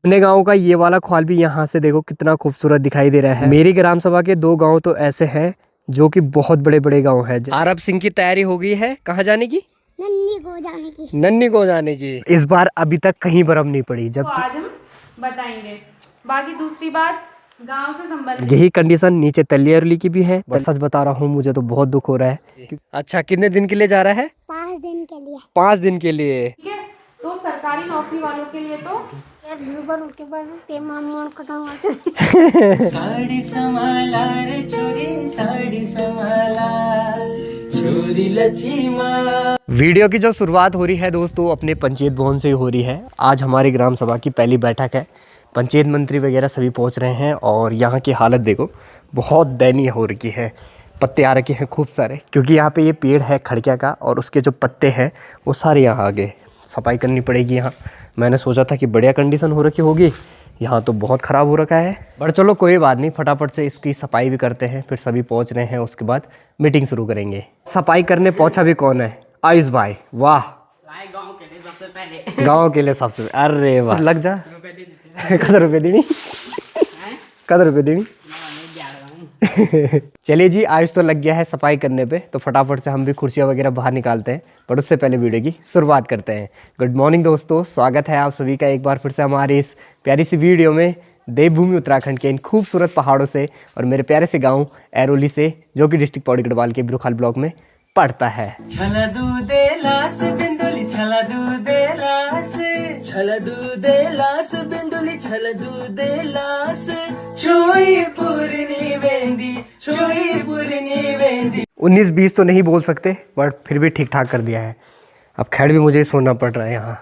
अपने गांव का ये वाला खॉल भी यहाँ से देखो कितना खूबसूरत दिखाई दे रहा है। मेरी ग्राम सभा के 2 गांव तो ऐसे हैं जो कि बहुत बड़े बड़े गांव है। आरब सिंह की तैयारी हो गई है कहाँ जाने की? नन्नी को जाने की। इस बार अभी तक कहीं बर्फ नहीं पड़ी। जब आज हम बताएंगे। बाकी दूसरी बात गांव से संबंधित यही कंडीशन नीचे तलियरली की भी है। सच बता रहा हूँ, मुझे तो बहुत दुख हो रहा है। अच्छा, कितने दिन के लिए जा रहा है? 5 दिन के लिए। 5 दिन के लिए। ठीक है, तो सरकारी नौकरी वालों के लिए तो साड़ी समाला रे छोरी साड़ी समाला छोरी लछीमा। वीडियो की जो शुरुआत हो रही है दोस्तों अपने पंचायत भवन से हो रही है। आज हमारी ग्राम सभा की पहली बैठक है। पंचायत मंत्री वगैरह सभी पहुंच रहे हैं और यहाँ की हालत देखो बहुत दयनीय हो रही है। पत्ते आ रखे हैं खूब सारे, क्योंकि यहाँ पे ये पेड़ है खड़किया का और उसके जो पत्ते हैं वो सारे यहाँ आ गए। सफाई करनी पड़ेगी यहाँ। मैंने सोचा था कि बढ़िया कंडीशन हो रखी होगी, यहाँ तो बहुत ख़राब हो रखा है। पर चलो कोई बात नहीं, फटाफट से इसकी सफाई भी करते हैं। फिर सभी पहुँच रहे हैं, उसके बाद मीटिंग शुरू करेंगे। सफाई करने पहुँचा भी कौन है? आयुष भाई। वाह, गांव के लिए सबसे पहले। गाँव के लिए सबसे। अरे वाह, लग जा। कदर रुपये देनी, कदर रुपये देनी। चलिए जी, आयुष तो लग गया है सफाई करने पे, तो फटाफट से हम भी कुर्सियाँ वगैरह बाहर निकालते हैं। पर उससे पहले वीडियो की शुरुआत करते हैं। गुड मॉर्निंग दोस्तों, स्वागत है आप सभी का एक बार फिर से हमारी इस प्यारी सी वीडियो में। देवभूमि उत्तराखंड के इन खूबसूरत पहाड़ों से और मेरे प्यारे से गाँव ऐरोली से, जो कि डिस्ट्रिक्ट पौड़ी गढ़वाल के बिरुखाल ब्लॉक में पड़ता है। छला दूधे लास बिंदुली छला दूधे लास छला दूधे लास बिंदुली छला दूधे लास छोई पूर्णी वेंदी छोई पूर्णी वेंदी। 19-20 तो नहीं बोल सकते, बट फिर भी ठीक ठाक कर दिया है। अब खैर भी मुझे सोना पड़ रहा है यहाँ।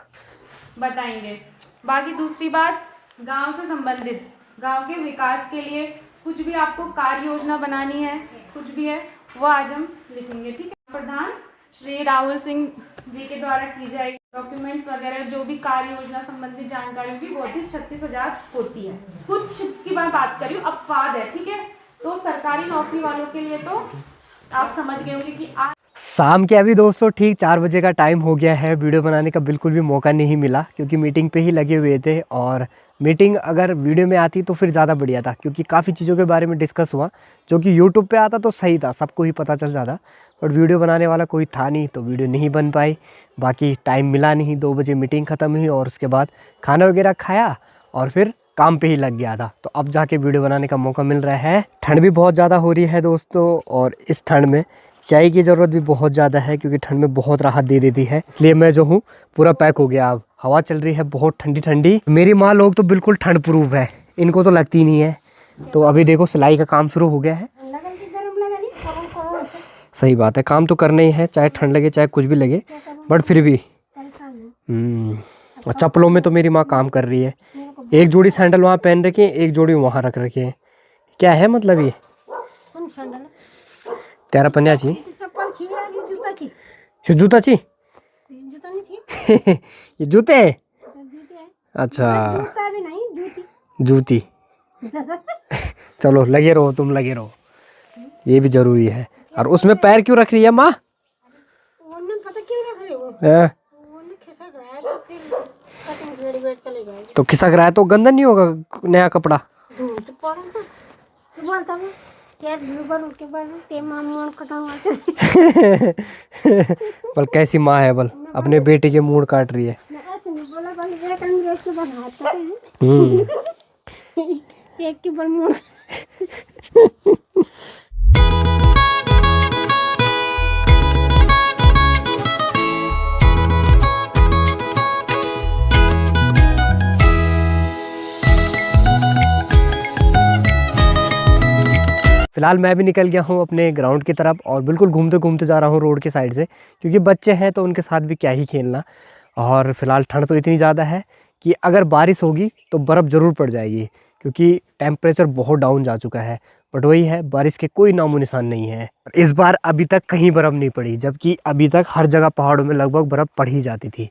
बताएंगे। बाकी दूसरी बात गांव से संबंधित, गांव के विकास के लिए कुछ भी आपको कार्य योजना बनानी है, कुछ भी है वो आज हम लिखेंगे। ठीक है, प्रधान श्री राहुल सिंह जी के द्वारा की जाएगी। डॉक्यूमेंट्स वगैरह जो भी कार्य योजना संबंधित जानकारी होगी वो 36,000 होती है। कुछ की मैं बात कर रही हूँ, अपवाद है। ठीक है, तो सरकारी नौकरी वालों के लिए तो आप समझ गए होंगे कि आज शाम के अभी दोस्तों ठीक 4 बजे का टाइम हो गया है। वीडियो बनाने का बिल्कुल भी मौका नहीं मिला, क्योंकि मीटिंग पे ही लगे हुए थे। और मीटिंग अगर वीडियो में आती तो फिर ज़्यादा बढ़िया था, क्योंकि काफ़ी चीज़ों के बारे में डिस्कस हुआ। जो कि यूट्यूब पे आता तो सही था, सबको ही पता चल जाता। बट वीडियो बनाने वाला कोई था नहीं, तो वीडियो नहीं बन पाई। बाकी टाइम मिला नहीं। 2 बजे मीटिंग ख़त्म हुई और उसके बाद खाना वगैरह खाया और फिर काम पे ही लग गया था। तो अब जाके वीडियो बनाने का मौका मिल रहा है। ठंड भी बहुत ज़्यादा हो रही है दोस्तों, और इस ठंड में चाय की ज़रूरत भी बहुत ज़्यादा है, क्योंकि ठंड में बहुत राहत दे देती है। इसलिए मैं जो हूँ पूरा पैक हो गया। अब हवा चल रही है बहुत ठंडी ठंडी। मेरी माँ लोग तो बिल्कुल ठंड प्रूफ है, इनको तो लगती नहीं है। तो अभी देखो सिलाई का काम शुरू हो गया है। सही बात है, काम तो करना ही है, चाहे ठंड लगे चाहे कुछ भी लगे। बट फिर भी और चप्पलों में तो मेरी माँ काम कर रही है। एक जोड़ी सैंडल वहाँ पहन रखी है, एक जोड़ी वहाँ रख रखी है। क्या है मतलब ये? तेरा पन्या ची जूता ची ये जूते। अच्छा, जूती। चलो लगे रहो, तुम लगे रहो, ये भी जरूरी है। और उसमें पैर क्यों रख रही है माँ? तो खिसक रहा है तो गंदा नहीं होगा नया कपड़ा? बल कैसी माँ है, बल अपने बेटे के मूड काट रही है। एक के बल मूड। फिलहाल मैं भी निकल गया हूँ अपने ग्राउंड की तरफ और बिल्कुल घूमते घूमते जा रहा हूँ रोड के साइड से, क्योंकि बच्चे हैं तो उनके साथ भी क्या ही खेलना। और फिलहाल ठंड तो इतनी ज़्यादा है कि अगर बारिश होगी तो बर्फ़ ज़रूर पड़ जाएगी, क्योंकि टेम्परेचर बहुत डाउन जा चुका है। बट वही है, बारिश के कोई नामो निशान नहीं है। इस बार अभी तक कहीं बर्फ़ नहीं पड़ी, जबकि अभी तक हर जगह पहाड़ों में लगभग बर्फ़ पड़ ही जाती थी।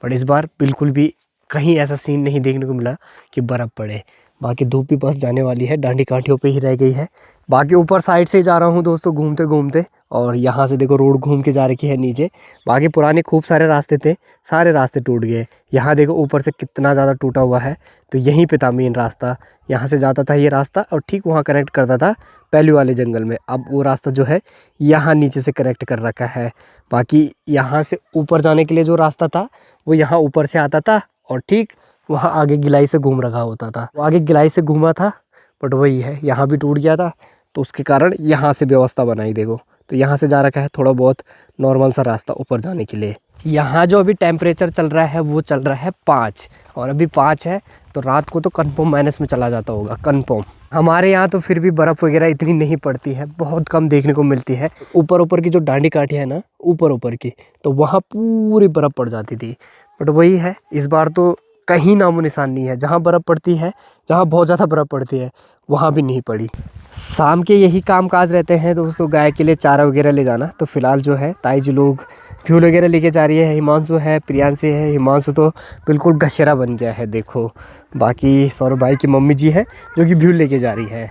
बट इस बार बिल्कुल भी कहीं ऐसा सीन नहीं देखने को मिला कि बर्फ़ पड़े। बाकी धूप भी बस जाने वाली है, डांडी कांठियों पे ही रह गई है। बाकी ऊपर साइड से जा रहा हूँ दोस्तों घूमते घूमते, और यहाँ से देखो रोड घूम के जा रखी है नीचे। बाकी पुराने खूब सारे रास्ते थे, सारे रास्ते टूट गए। यहाँ देखो ऊपर से कितना ज़्यादा टूटा हुआ है। तो यहीं पे था मेन रास्ता, यहाँ से जाता था ये रास्ता और ठीक वहाँ कनेक्ट करता था पहले वाले जंगल में। अब वो रास्ता जो है यहाँ नीचे से कनेक्ट कर रखा है। बाकी यहाँ से ऊपर जाने के लिए जो रास्ता था वो यहाँ ऊपर से आता था और ठीक वहाँ आगे गिलाई से घूम रखा होता था। वो आगे गिलाई से घूमा था, बट वही है यहाँ भी टूट गया था, तो उसके कारण यहाँ से व्यवस्था बनाई देखो। तो यहाँ से जा रखा है थोड़ा बहुत नॉर्मल सा रास्ता ऊपर जाने के लिए। यहाँ जो अभी टेम्परेचर चल रहा है वो चल रहा है 5, और अभी 5 है, तो रात को तो कन्फर्म माइनस में चला जाता होगा कन्फर्म। हमारे यहाँ तो फिर भी बर्फ़ वगैरह इतनी नहीं पड़ती है, बहुत कम देखने को मिलती है। ऊपर की जो डांडी काठियाँ है ना, ऊपर की, तो वहाँ पूरी बर्फ़ पड़ जाती थी। बट वही है, इस बार तो कहीं नामो निशान नहीं है। जहाँ बर्फ़ पड़ती है, जहाँ बहुत ज़्यादा बर्फ़ पड़ती है, वहाँ भी नहीं पड़ी। शाम के यही काम काज रहते हैं दोस्तों, गाय के लिए चारा वगैरह ले जाना। तो फिलहाल जो है ताई जी लोग फ्यूल वगैरह लेके जा रही है। हिमांशु है, प्रियांशी है। हिमांशु तो बिल्कुल गशरा बन गया है देखो। बाकी सौरभ भाई की मम्मी जी है जो कि फ्यूल लेके जा रही है।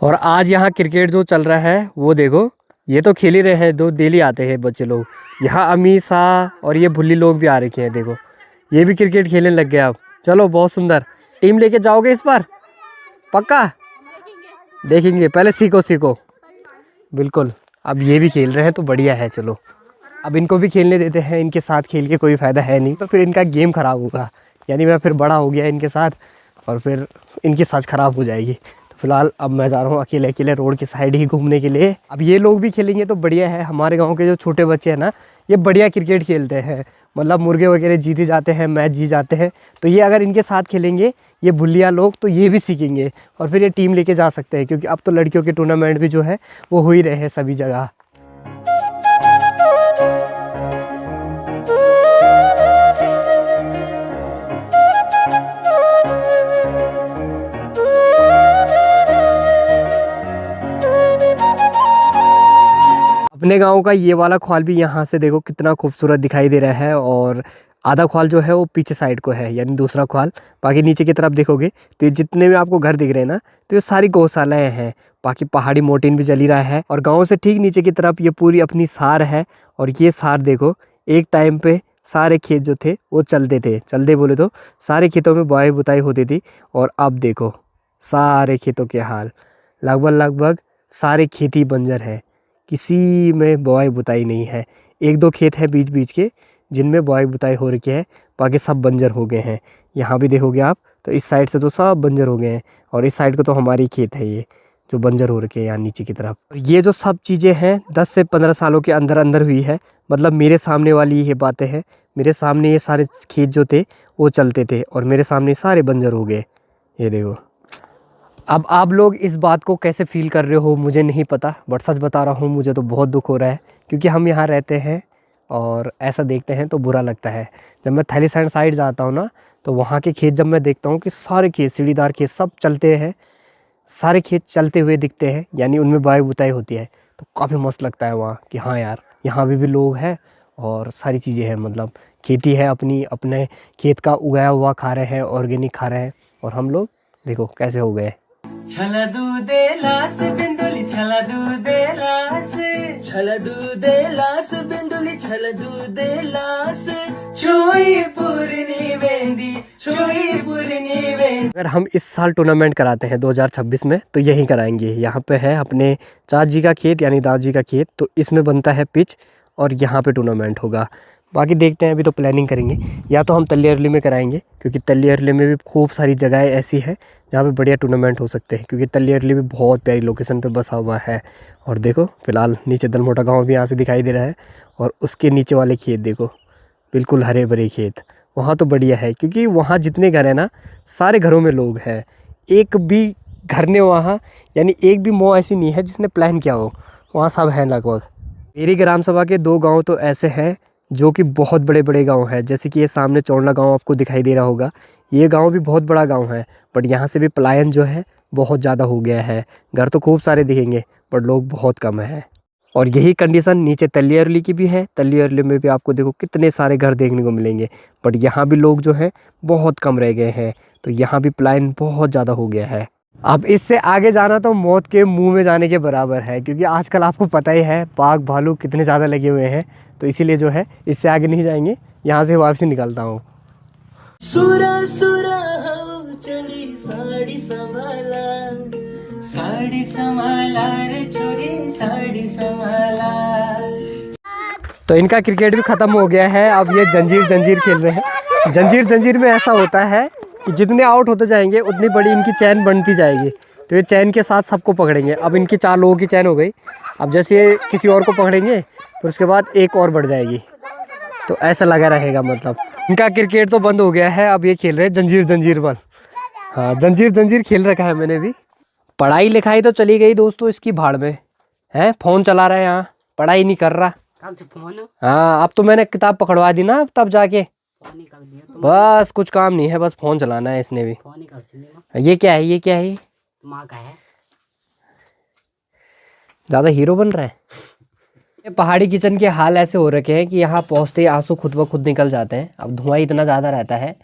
और आज यहाँ क्रिकेट जो चल रहा है वो देखो, ये तो खेल ही रहे हैं, दो डेली आते हैं बच्चे लोग यहाँ। अमीर शाह और ये भुल्ली लोग भी आ रखे हैं देखो, ये भी क्रिकेट खेलने लग गए अब। चलो बहुत सुंदर। टीम लेके जाओगे इस बार पक्का? देखेंगे, पहले सीखो। बिल्कुल, अब ये भी खेल रहे हैं तो बढ़िया है। चलो अब इनको भी खेलने देते हैं, इनके साथ खेल के कोई फ़ायदा है नहीं, तो फिर इनका गेम ख़राब होगा। यानी मैं फिर बड़ा हो गया इनके साथ और फिर इनकी सच ख़राब हो जाएगी। फिलहाल अब मैं जा रहा हूँ अकेले अकेले रोड की साइड ही घूमने के लिए। अब ये लोग भी खेलेंगे तो बढ़िया है। हमारे गांव के जो छोटे बच्चे हैं ना, ये बढ़िया क्रिकेट खेलते हैं, मतलब मुर्गे वगैरह जीत ही जाते हैं, मैच जीत जाते हैं। तो ये अगर इनके साथ खेलेंगे ये भुल्लिया लोग, तो ये भी सीखेंगे और फिर ये टीम लेके जा सकते हैं, क्योंकि अब तो लड़कियों के टूर्नामेंट भी जो है वो हो ही रहे हैं सभी जगह। अपने गांव का ये वाला ख्वाल भी यहाँ से देखो कितना खूबसूरत दिखाई दे रहा है, और आधा ख्वाल जो है वो पीछे साइड को है, यानी दूसरा ख्वाल। बाकी नीचे की तरफ देखोगे तो ये जितने भी आपको घर दिख रहे हैं ना, तो ये सारी गौशालाएँ हैं। बाकी पहाड़ी मोटिन भी चली रहा है, और गांव से ठीक नीचे की तरफ ये पूरी अपनी सार है। और ये सार देखो, एक टाइम पे सारे खेत जो थे वो चलते बोले तो सारे खेतों में बुआई बुताई होती थी। और अब देखो सारे खेतों के हाल, लगभग सारे खेती बंजर है, किसी में बुआई बुताई नहीं है। 1-2 खेत है बीच के जिनमें बुआई बुताई हो रखी है, बाकी सब बंजर हो गए हैं। यहाँ भी देखोगे आप तो इस साइड से तो सब बंजर हो गए हैं, और इस साइड को तो हमारी खेत है ये जो बंजर हो रखे हैं यहाँ नीचे की तरफ। ये जो सब चीज़ें हैं 10 से 15 सालों के अंदर हुई है। मतलब मेरे सामने वाली ये बातें हैं, मेरे सामने ये सारे खेत जो थे वो चलते थे और मेरे सामने सारे बंजर हो गए। ये देखो। अब आप लोग इस बात को कैसे फ़ील कर रहे हो मुझे नहीं पता, बट सच बता रहा हूँ मुझे तो बहुत दुख हो रहा है, क्योंकि हम यहाँ रहते हैं और ऐसा देखते हैं तो बुरा लगता है। जब मैं थैलीसैंड साइड जाता हूँ ना, तो वहाँ के खेत जब मैं देखता हूँ कि सारे खेत सीढ़ीदार खेत सब चलते हैं, सारे खेत चलते हुए दिखते हैं, यानी उनमें बुआई बुताई होती है, तो काफ़ी मस्त लगता है वहाँ कि हाँ यार यहाँ भी लोग हैं और सारी चीज़ें हैं। मतलब खेती है अपनी, अपने खेत का उगाया हुआ खा रहे हैं, ऑर्गेनिक खा रहे हैं, और हम लोग देखो कैसे हो गए। छला दूधेलास बिंदुली छला दूधेलास, छला दूधेलास बिंदुली छला दूधेलास, छुई पूर्णी वेंदी, छुई पूर्णी वेंदी। अगर हम इस साल टूर्नामेंट कराते हैं 2026 में, तो यही कराएंगे। यहाँ पे है अपने चाची का खेत यानी दादाजी का खेत, तो इसमें बनता है पिच और यहाँ पे टूर्नामेंट होगा। बाकी देखते हैं, अभी तो प्लानिंग करेंगे, या तो हम तल्ली में कराएंगे, क्योंकि तल्ली में भी खूब सारी जगहें ऐसी है जहाँ पे बढ़िया टूर्नामेंट हो सकते हैं, क्योंकि तल्ली भी बहुत प्यारी लोकेशन पे बसा हुआ है। और देखो फिलहाल नीचे दलमोटा गांव भी यहाँ से दिखाई दे रहा है, और उसके नीचे वाले खेत देखो बिल्कुल हरे भरे खेत। वहाँ तो बढ़िया है, क्योंकि वहाँ जितने घर हैं ना, सारे घरों में लोग हैं। एक भी घर ने वहाँ, यानी एक भी मोह ऐसी नहीं है जिसने प्लान किया हो, वहाँ सब हैं लगभग। मेरी ग्राम सभा के 2 गाँव तो ऐसे हैं जो कि बहुत बड़े गांव हैं, जैसे कि ये सामने चौड़ला गांव आपको दिखाई दे रहा होगा। ये गांव भी बहुत बड़ा गांव है, बट यहाँ से भी पलायन जो है बहुत ज़्यादा हो गया है। घर तो खूब सारे दिखेंगे पर लोग बहुत कम हैं। और यही कंडीशन नीचे तल्ली अरली की भी है। तल्ली अरली में भी आपको देखो कितने सारे घर देखने को मिलेंगे, बट यहाँ भी लोग जो है बहुत कम रह गए हैं। तो यहाँ भी पलायन बहुत ज़्यादा हो गया है। अब इससे आगे जाना तो मौत के मुंह में जाने के बराबर है, क्योंकि आजकल आपको पता ही है बाघ भालू कितने ज़्यादा लगे हुए हैं। तो इसीलिए जो है इससे आगे नहीं जाएंगे, यहाँ से वापसी निकलता हूँ। सुरा सुरा हो चली साड़ी संभाला रे छोरी साड़ी संभाला। तो इनका क्रिकेट भी ख़त्म हो गया है। अब ये जंजीर जंजीर खेल रहे हैं। जंजीर में ऐसा होता है कि जितने आउट होते जाएंगे उतनी बड़ी इनकी चैन बनती जाएगी। तो ये चैन के साथ सबको पकड़ेंगे। अब इनकी 4 लोगों की चैन हो गई। अब जैसे ये किसी और को पकड़ेंगे फिर उसके बाद एक और बढ़ जाएगी। तो ऐसा लगा रहेगा। मतलब इनका क्रिकेट तो बंद हो गया है। अब ये खेल रहे हैं जंजीर बंद। हाँ, जंजीर खेल रखा है मैंने भी। पढ़ाई लिखाई तो चली गई दोस्तों इसकी भाड़ में है। फ़ोन चला रहा है यहाँ, पढ़ाई नहीं कर रहा। हाँ, अब तो मैंने किताब पकड़वा दी ना, तब जाके बस कुछ काम नहीं है, बस फ़ोन चलाना है इसने भी। ये क्या है? ज़्यादा हीरो बन रहा है। ये पहाड़ी किचन के हाल ऐसे हो रखे हैं कि यहाँ पहुँचते ही आंसू खुद ब खुद निकल जाते हैं। अब धुआं इतना ज़्यादा रहता है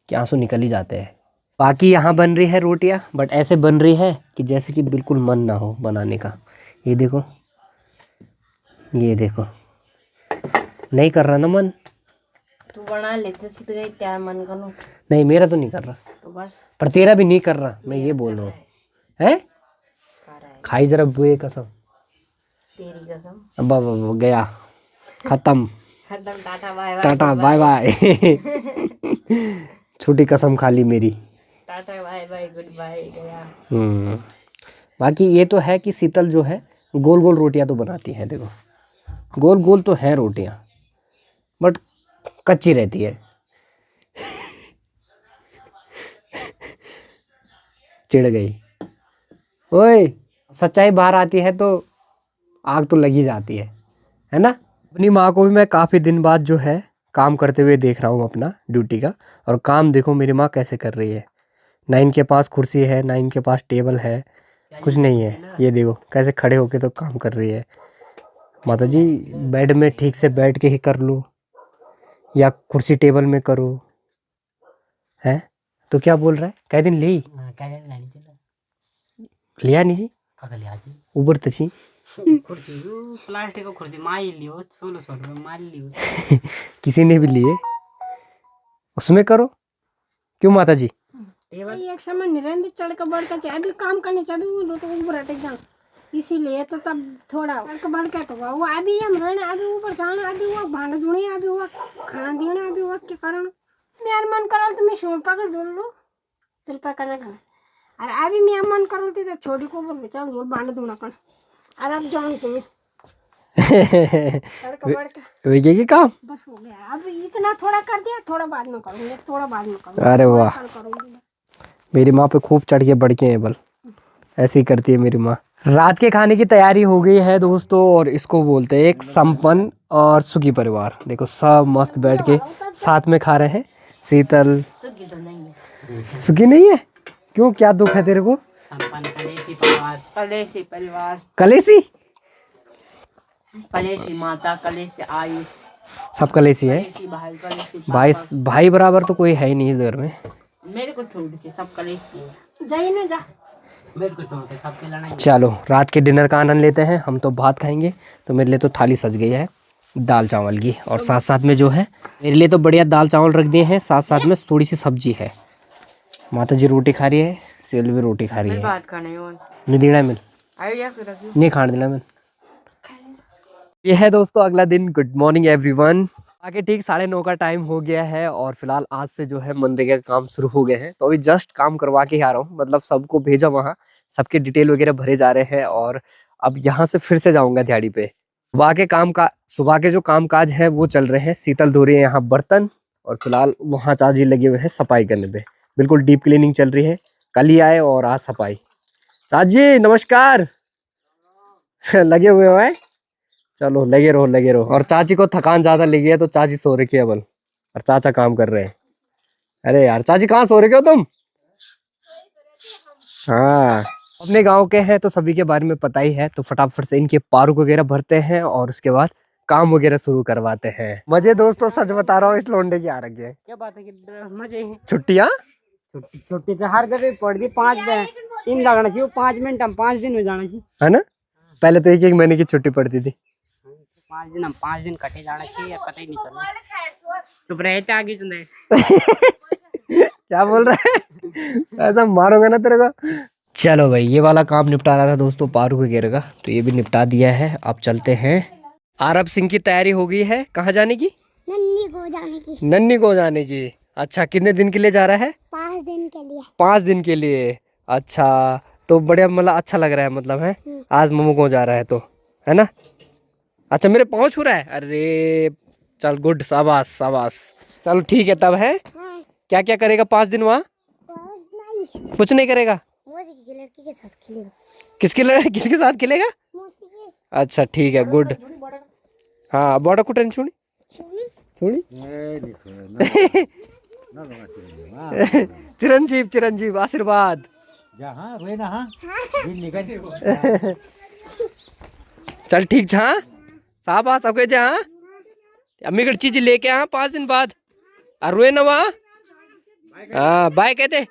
कि आंसू निकल ही जाते हैं। बाकी यहाँ बन रही है रोटियाँ, बट ऐसे बन रही है कि जैसे कि बिल्कुल मन ना हो बनाने का। ये देखो नहीं कर रहा ना मन। तू बना लेते सीख गई क्या मन करूं। नहीं, मेरा तो नहीं कर रहा तो बस पर तेरा भी नहीं कर रहा, मैं ये बोल रहा हूँ। है खाई जरा बुए कसम, तेरी कसम। अब गया, खत्म। Tata bye bye. छोटी कसम खा ली मेरी। Tata bye bye goodbye गया। बाकी ये तो है कि शीतल जो है गोल गोल रोटियां तो बनाती है। देखो गोल गोल तो है रोटियां, बट कच्ची रहती है। चिढ़ गई। ओए, सच्चाई बाहर आती है तो आग तो लगी जाती है ना। अपनी माँ को भी मैं काफ़ी दिन बाद जो है काम करते हुए देख रहा हूँ अपना ड्यूटी का। और काम देखो मेरी माँ कैसे कर रही है। ना इनके पास कुर्सी है, ना इनके पास टेबल है, कुछ नहीं है। ये देखो कैसे खड़े होके तो काम कर रही है। माता जी, बेड में ठीक से बैठ के ही कर लो या कुर्सी टेबल में करो। है तो क्या बोल रहा है? कै दिन ली लिया नहीं जी ऊबर तची प्लास्टिक को खुर्सी माई लियो 1600 रुपये मार लियो। किसी ने भी लिए, उसमें करो। क्यों माता जी? एक समय निरंतर चढ़ कर बढ़ कर चाहे भी काम करने चाहे भी वो तो ऊपर हट जाओ, इसीलिए तो तब थोड़ा बढ़ के तो वो अभी हम रहने अभी ऊपर जाना अभी वो भांडा धोने अभी वो खाना देना अभी वो के कारण मेरा मन करो तो मैं शोर पकड़ दो लो चल पकड़ना खाना। और अभी मैं मन करो तो छोटी को बोल चल वो भांडा धोना कर और अब जाऊँ तुम्हें वे की काम बस हो गया। अब इतना थोड़ा कर दिया, थोड़ा बाद में करूँगी, थोड़ा बाद में करूँगी। अरे वाह, मेरी माँ पे खूब चढ़ के बढ़ के हैं बल। ऐसे ही करती है मेरी माँ। रात के खाने की तैयारी हो गई है दोस्तों, और इसको बोलते हैं एक संपन्न और सुखी परिवार। देखो सब मस्त बैठ के साथ में खा रहे हैं। शीतल सुखी नहीं है? क्यों, क्या दुख है तेरे को? कलेसी परिवार, कलेसी कलेसी माता, कलेसी आयु, सब कलेसी है। भाई भाई बराबर तो कोई है ही नहीं इस घर में। मेरे को छोड़ के सब कलेसी जाइए ना जा। मेरे को छोड़ के सबके लड़ाई। चलो रात के डिनर का आनंद लेते हैं। हम तो भात खाएंगे, तो मेरे लिए तो थाली सज गई है दाल चावल की, और साथ साथ में जो है मेरे लिए तो बढ़िया दाल चावल रख दिए हैं, साथ साथ में थोड़ी सी सब्जी है। माता जी रोटी खा रही है, सेल भी रोटी खा रही है। बात करने नहीं देना मिल नहीं खाने देना मिल। ये है दोस्तों अगला दिन। Good morning everyone. आगे ठीक 9:30 का टाइम हो गया है, और फिलहाल आज से जो है मनरेगा का काम शुरू हो गए हैं। तो अभी जस्ट काम करवा के ही आ रहा हूँ, मतलब सबको भेजा वहाँ, सबके डिटेल वगैरह भरे जा रहे हैं। और अब यहाँ से फिर से जाऊँगा दिहाड़ी पे। सुबह के जो काम काज है वो चल रहे हैं। शीतल धो रही है यहाँ बर्तन, और फिलहाल वहाँ चाची लगे हुए हैं सफाई करने पे। बिल्कुल डीप क्लीनिंग चल रही है। कल ही आए और आज सफाई। चाची नमस्कार। लगे हुए हो हैं? चलो लगे रहो। और चाची को थकान ज्यादा लगी है तो चाची सो रखी है बल, और चाचा काम कर रहे हैं। अरे यार चाची कहाँ सो रखे हो तुम? हाँ, अपने गांव के हैं तो सभी के बारे में पता ही है, तो फटाफट से इनके पार्क वगैरह भरते हैं और उसके बाद काम वगैरह शुरू करवाते हैं। मजे दोस्तों, सच बता रहा हूँ, इस लोंडे की आ रखी है। क्या बात है कि मजे हैं। छुट्टियाँ छुट्टी छुट्टी तो हर जगह पड़ दी, 5 दिन इन लगना चाहिए, 5 मिनट हम 5 दिन में जाना चाहिए, है ना। पहले तो 1-1 महीने की छुट्टी पड़ती थी। 5 दिन हम 5 दिन कटे जाना चाहिए, पता ही नहीं चला। चुप रहे थे आगे चंदे। क्या बोल रहा है, ऐसा मारोगे ना तेरे को। चलो भाई, ये वाला काम निपटा रहा था दोस्तों पार्क वगैरह का, तो ये भी निपटा दिया है। अब चलते हैं। आरब सिंह की तैयारी हो गई है, कहाँ जाने की? नन्नी को जाने की। नन्नी को जाने की। अच्छा, कितने दिन के लिए जा रहा है? 5 दिन के लिए। 5 दिन के लिए। अच्छा, तो बढ़िया, मतलब अच्छा लग रहा है, मतलब है आज मम्मू को जा रहा है तो, है ना। अच्छा, मेरे पाँव छू रहा है, अरे चल गुड, शाबाश शाबाश। चलो ठीक है तब, है हाँ, क्या क्या करेगा 5 दिन वहाँ? नहीं, कुछ नहीं करेगा। मौसी की लड़की के साथ खेलेगा। किसके साथ खेलेगा? मौसी के। अच्छा ठीक है, गुड। हाँ, बॉर्डर को टेंशन छोड़ी छोड़ी। चिरंजीव चिरंजीव आशीर्वाद। चल ठीक छा, शाबाश। अब जा अम्मी की चीज लेके आ 5 दिन बाद, और रोए ना वहाँ। हाँ, बाय कहते,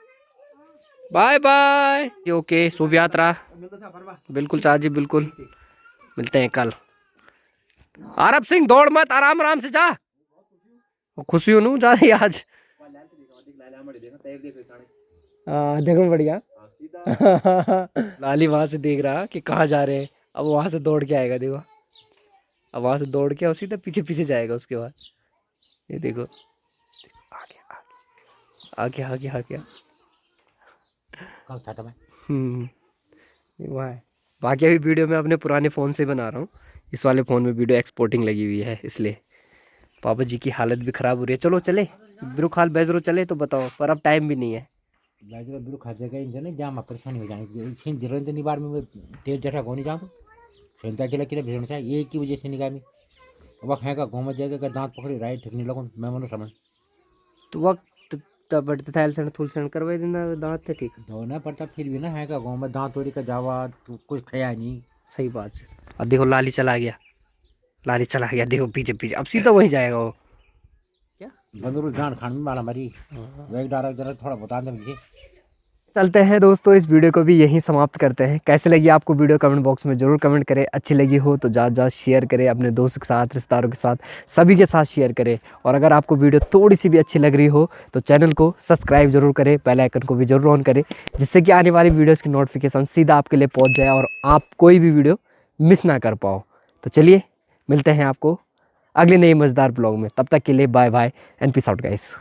बाय बाय। ओके, शुभ यात्रा। बिल्कुल चाचा जी, बिल्कुल, मिलते हैं कल। आरब सिंह दौड़ मत, आराम आराम से जा, खुशी हो नू जा रही आज। देखो बढ़िया। लाली वहां से देख रहा कि कहाँ जा रहे हैं, अब वहां से दौड़ के आएगा, देखो अब वहां से दौड़ के और सीधा पीछे पीछे जाएगा उसके बाद। ये देखो, आगे आगे आगे आगे आगे। वहाँ है। बाकी अभी वीडियो मैं अपने पुराने फ़ोन से बना रहा हूँ, इस वाले फ़ोन में वीडियो एक्सपोर्टिंग लगी हुई है, इसलिए पापा जी की हालत भी ख़राब हो रही है। चलो चले बिरु खाल बेजरो चले तो बताओ, पर अब टाइम भी नहीं है। बेजरो बिरु खा जाएगा इनसे ना, जहाँ परेशानी हो जाएगी। छीन जरूरत नहीं बार में तेज जैसा हो नहीं जाऊँ तो खेलता चला चला भेजना चाहिए, एक की वजह से निकामी वक्त है का घूम जाएगा, दांत पकड़ी राइट ठीक नहीं लगूँ मैं मनो समझ तो वक्त बढ़ते थैल से थूल से करवाई देना दांत थे, ठीक धोना पड़ता फिर भी ना है का गाँव में दांत तोड़ी का जावा तो कुछ खाया नहीं। सही बात है। अब देखो लाली चला गया, लाली चला गया, देखो पीछे पीछे, अब सीधा वहीं जाएगा वो। क्या बंदूर जान खान में मारा मारी वेग डारा जरा थोड़ा बता दे मुझे। चलते हैं दोस्तों, इस वीडियो को भी यहीं समाप्त करते हैं। कैसे लगी आपको वीडियो कमेंट बॉक्स में ज़रूर कमेंट करें। अच्छी लगी हो तो ज़्यादा शेयर करें, अपने दोस्त के साथ, रिश्तेदारों के साथ, सभी के साथ शेयर करें। और अगर आपको वीडियो थोड़ी सी भी अच्छी लग रही हो तो चैनल को सब्सक्राइब जरूर करें, बेल आइकन को भी जरूर ऑन करें, जिससे कि आने वाली वीडियोज़ की नोटिफिकेशन सीधा आपके लिए पहुँच जाए और आप कोई भी वीडियो मिस ना कर पाओ। तो चलिए मिलते हैं आपको अगले नए मज़ेदार ब्लॉग में, तब तक के लिए bye bye and peace out guys.